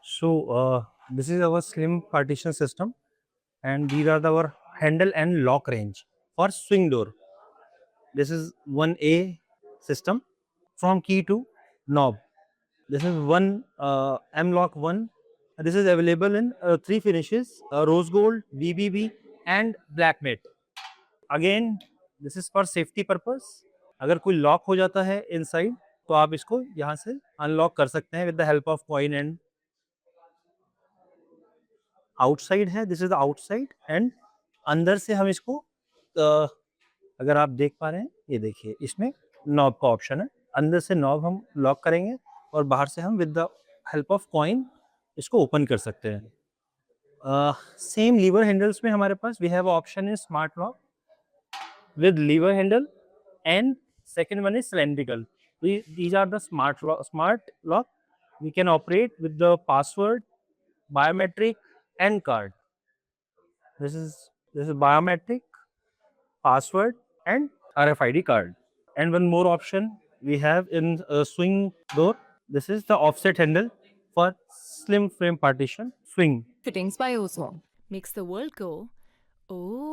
This is our slim partition system, and these are our handle and lock range for swing door. This is 1A system from key to knob. This is one M lock 1. This is available in three finishes: rose gold, BBB, and black matte. Again, this is for safety purpose. अगर कोई lock हो जाता है inside तो आप इसको यहाँ से अनलॉक कर सकते हैं with the help of coin and outside है, this is the outside and अंदर से हम इसको अगर आप देख पा रहे हैं ये देखिए इसमें नॉब का ऑप्शन है, अंदर से नॉब हम लॉक करेंगे और बाहर से हम with the help of coin इसको ओपन कर सकते हैं। सेम लीवर हैंडल्स में हमारे पास we have option in smart lock with lever handle and second one is cylindrical. These are the smart lock. We can operate with the password, biometric and card. This is biometric, password and RFID card. And one more option we have in swing door. This is the offset handle for slim frame partition swing. Fittings by Ozone makes the world go, oh.